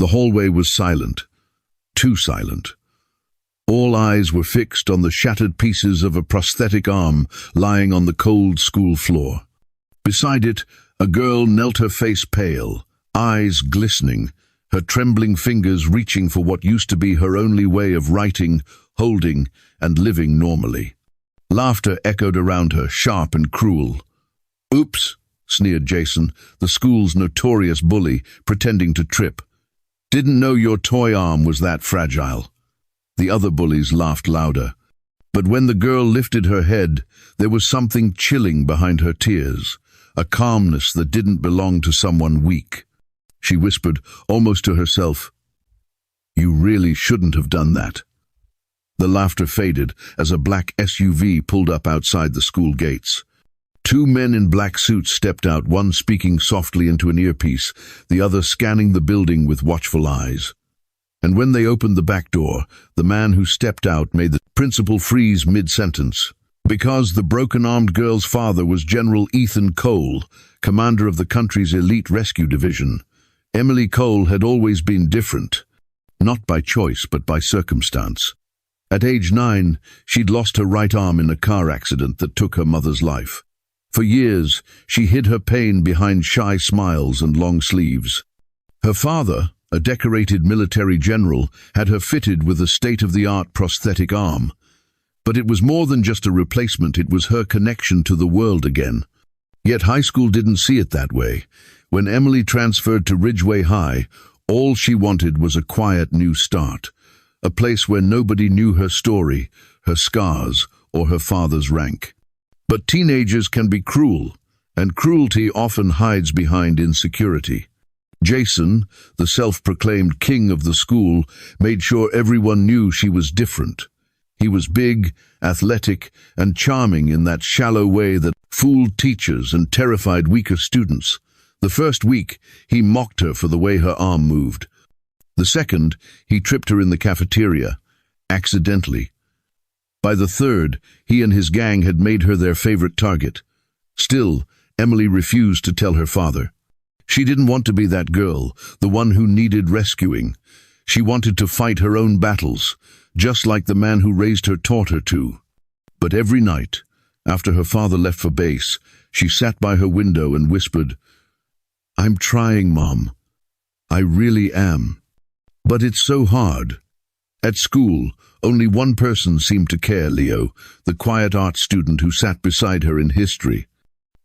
The hallway was silent, too silent. All eyes were fixed on the shattered pieces of a prosthetic arm lying on the cold school floor. Beside it, a girl knelt, her face pale, eyes glistening, her trembling fingers reaching for what used to be her only way of writing, holding, and living normally. Laughter echoed around her, sharp and cruel. "Oops," sneered Jason, the school's notorious bully, pretending to trip. "Didn't know your toy arm was that fragile." The other bullies laughed louder. But when the girl lifted her head, there was something chilling behind her tears, a calmness that didn't belong to someone weak. She whispered, almost to herself, "You really shouldn't have done that." The laughter faded as a black SUV pulled up outside the school gates. Two men in black suits stepped out, one speaking softly into an earpiece, the other scanning the building with watchful eyes. And when they opened the back door, the man who stepped out made the principal freeze mid-sentence. Because the broken-armed girl's father was General Ethan Cole, commander of the country's elite rescue division. Emily Cole had always been different, not by choice but by circumstance. At age 9, she'd lost her right arm in a car accident that took her mother's life. For years, she hid her pain behind shy smiles and long sleeves. Her father, a decorated military general, had her fitted with a state-of-the-art prosthetic arm. But it was more than just a replacement, it was her connection to the world again. Yet high school didn't see it that way. When Emily transferred to Ridgeway High, all she wanted was a quiet new start, a place where nobody knew her story, her scars, or her father's rank. But teenagers can be cruel, and cruelty often hides behind insecurity. Jason, the self-proclaimed king of the school, made sure everyone knew she was different. He was big, athletic, and charming in that shallow way that fooled teachers and terrified weaker students. The first week, he mocked her for the way her arm moved. The second, he tripped her in the cafeteria, accidentally. By the third, he and his gang had made her their favorite target. Still, Emily refused to tell her father. She didn't want to be that girl, the one who needed rescuing. She wanted to fight her own battles, just like the man who raised her taught her to. But every night, after her father left for base, she sat by her window and whispered, "I'm trying, Mom. I really am. But it's so hard." At school, only one person seemed to care, Leo, the quiet art student who sat beside her in history.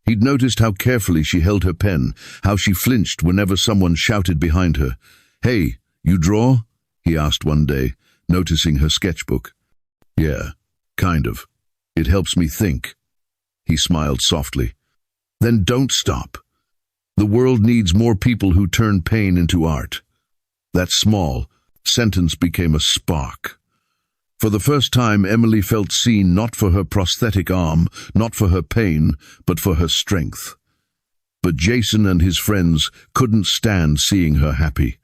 He'd noticed how carefully she held her pen, how she flinched whenever someone shouted behind her. "Hey, you draw?" he asked one day, noticing her sketchbook. "Yeah, kind of. It helps me think." He smiled softly. "Then don't stop. The world needs more people who turn pain into art." That small sentence became a spark. For the first time, Emily felt seen, not for her prosthetic arm, not for her pain, but for her strength. But Jason and his friends couldn't stand seeing her happy.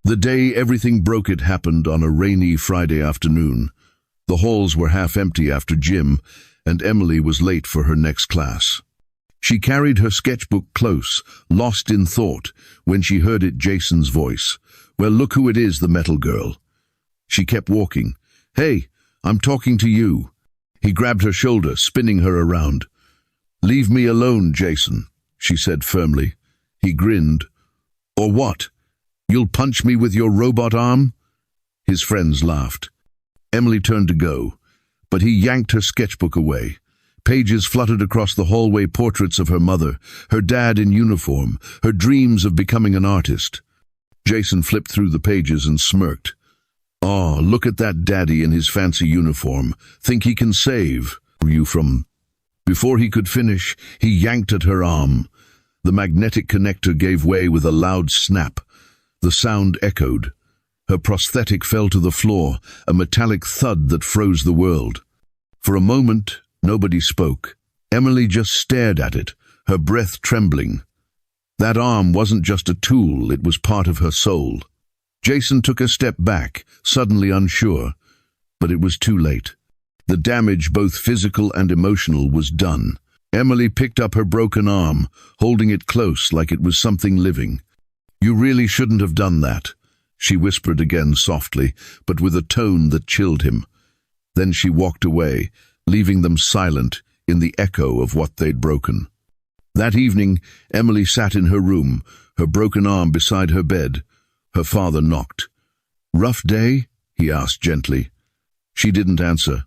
The day everything broke, it happened on a rainy Friday afternoon. The halls were half empty after gym, and Emily was late for her next class. She carried her sketchbook close, lost in thought, when she heard it, Jason's voice. "Well, look who it is, the metal girl." She kept walking. "Hey, I'm talking to you." He grabbed her shoulder, spinning her around. "Leave me alone, Jason," she said firmly. He grinned. "Or what? You'll punch me with your robot arm?" His friends laughed. Emily turned to go, but he yanked her sketchbook away. Pages fluttered across the hallway, portraits of her mother, her dad in uniform, her dreams of becoming an artist. Jason flipped through the pages and smirked. "Oh, look at that daddy in his fancy uniform. Think he can save you from—" Before he could finish, he yanked at her arm. The magnetic connector gave way with a loud snap. The sound echoed. Her prosthetic fell to the floor, a metallic thud that froze the world. For a moment, nobody spoke. Emily just stared at it, her breath trembling. That arm wasn't just a tool, it was part of her soul. Jason took a step back, suddenly unsure, but it was too late. The damage, both physical and emotional, was done. Emily picked up her broken arm, holding it close like it was something living. "You really shouldn't have done that," she whispered again softly, but with a tone that chilled him. Then she walked away, leaving them silent in the echo of what they'd broken. That evening, Emily sat in her room, her broken arm beside her bed. Her father knocked. "Rough day?" he asked gently. She didn't answer.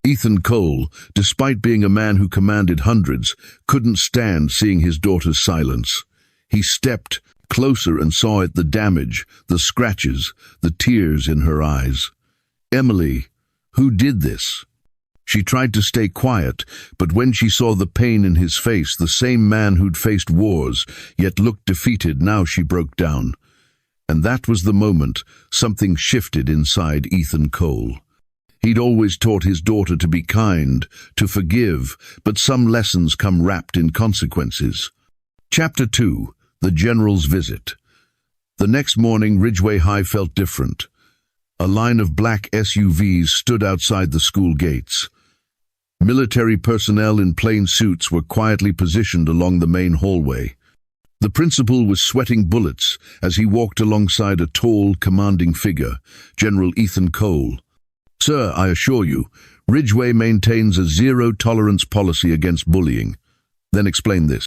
Ethan Cole, despite being a man who commanded hundreds, couldn't stand seeing his daughter's silence. He stepped closer and saw the damage, the scratches, the tears in her eyes. "Emily, who did this?" She tried to stay quiet, but when she saw the pain in his face, the same man who'd faced wars, yet looked defeated, now she broke down. And that was the moment something shifted inside Ethan Cole. He'd always taught his daughter to be kind, to forgive, but some lessons come wrapped in consequences. Chapter 2. The General's Visit. The next morning, Ridgeway High felt different. A line of black SUVs stood outside the school gates. Military personnel in plain suits were quietly positioned along the main hallway. The principal was sweating bullets as he walked alongside a tall, commanding figure, General Ethan Cole. "Sir, I assure you, Ridgeway maintains a zero-tolerance policy against bullying." "Then explain this."